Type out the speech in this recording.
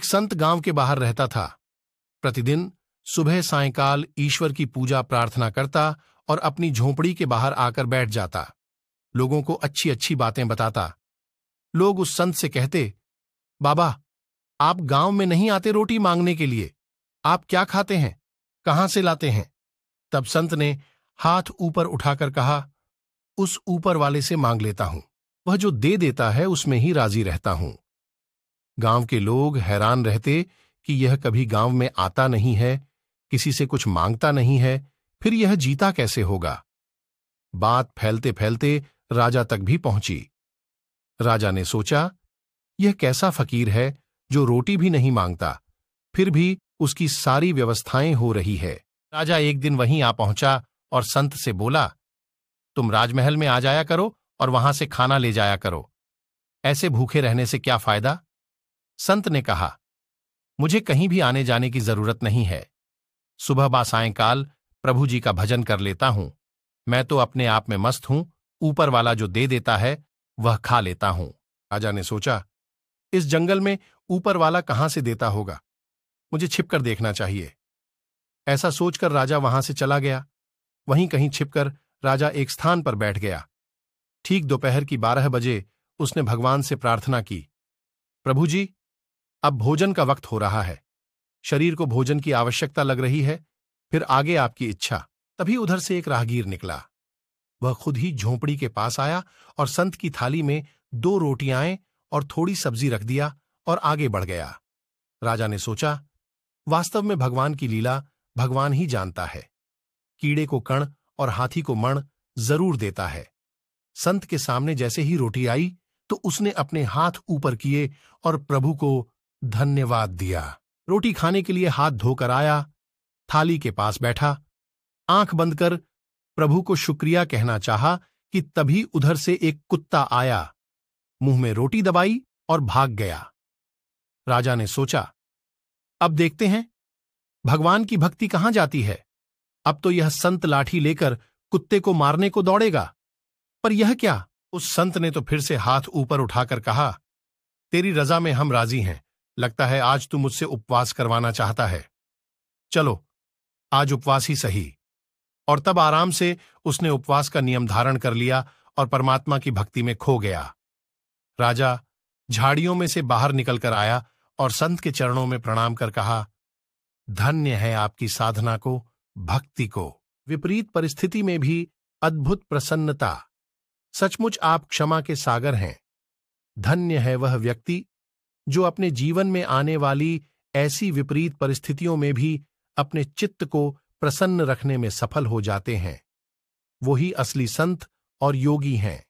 एक संत गांव के बाहर रहता था। प्रतिदिन सुबह सायंकाल ईश्वर की पूजा प्रार्थना करता और अपनी झोंपड़ी के बाहर आकर बैठ जाता। लोगों को अच्छी अच्छी बातें बताता। लोग उस संत से कहते, बाबा, आप गांव में नहीं आते रोटी मांगने के लिए, आप क्या खाते हैं, कहां से लाते हैं? तब संत ने हाथ ऊपर उठाकर कहा, उस ऊपर वाले से मांग लेता हूं, वह जो दे देता है उसमें ही राजी रहता हूं। गांव के लोग हैरान रहते कि यह कभी गांव में आता नहीं है, किसी से कुछ मांगता नहीं है, फिर यह जीता कैसे होगा? बात फैलते फैलते राजा तक भी पहुंची। राजा ने सोचा, यह कैसा फकीर है जो रोटी भी नहीं मांगता, फिर भी उसकी सारी व्यवस्थाएं हो रही है। राजा एक दिन वहीं आ पहुंचा और संत से बोला, तुम राजमहल में आ जाया करो और वहां से खाना ले जाया करो, ऐसे भूखे रहने से क्या फायदा? संत ने कहा, मुझे कहीं भी आने जाने की जरूरत नहीं है, सुबह बा सायंकाल प्रभु जी का भजन कर लेता हूं, मैं तो अपने आप में मस्त हूं, ऊपर वाला जो दे देता है वह खा लेता हूं। राजा ने सोचा, इस जंगल में ऊपर वाला कहां से देता होगा, मुझे छिपकर देखना चाहिए। ऐसा सोचकर राजा वहां से चला गया। वहीं कहीं छिपकर राजा एक स्थान पर बैठ गया। ठीक दोपहर की 12 बजे उसने भगवान से प्रार्थना की, प्रभु जी, अब भोजन का वक्त हो रहा है, शरीर को भोजन की आवश्यकता लग रही है, फिर आगे आपकी इच्छा। तभी उधर से एक राहगीर निकला। वह खुद ही झोंपड़ी के पास आया और संत की थाली में 2 रोटियां और थोड़ी सब्जी रख दिया और आगे बढ़ गया। राजा ने सोचा, वास्तव में भगवान की लीला भगवान ही जानता है, कीड़े को कण और हाथी को मण जरूर देता है। संत के सामने जैसे ही रोटी आई तो उसने अपने हाथ ऊपर किए और प्रभु को धन्यवाद दिया। रोटी खाने के लिए हाथ धोकर आया, थाली के पास बैठा, आंख बंद कर प्रभु को शुक्रिया कहना चाहा कि तभी उधर से एक कुत्ता आया, मुंह में रोटी दबाई और भाग गया। राजा ने सोचा, अब देखते हैं भगवान की भक्ति कहां जाती है। अब तो यह संत लाठी लेकर कुत्ते को मारने को दौड़ेगा। पर यह क्या? उस संत ने तो फिर से हाथ ऊपर उठाकर कहा, तेरी रजा में हम राजी हैं, लगता है आज तू मुझसे उपवास करवाना चाहता है, चलो आज उपवास ही सही। और तब आराम से उसने उपवास का नियम धारण कर लिया और परमात्मा की भक्ति में खो गया। राजा झाड़ियों में से बाहर निकलकर आया और संत के चरणों में प्रणाम कर कहा, धन्य है आपकी साधना को, भक्ति को, विपरीत परिस्थिति में भी अद्भुत प्रसन्नता, सचमुच आप क्षमा के सागर हैं। धन्य है वह व्यक्ति जो अपने जीवन में आने वाली ऐसी विपरीत परिस्थितियों में भी अपने चित्त को प्रसन्न रखने में सफल हो जाते हैं। वो ही असली संत और योगी हैं।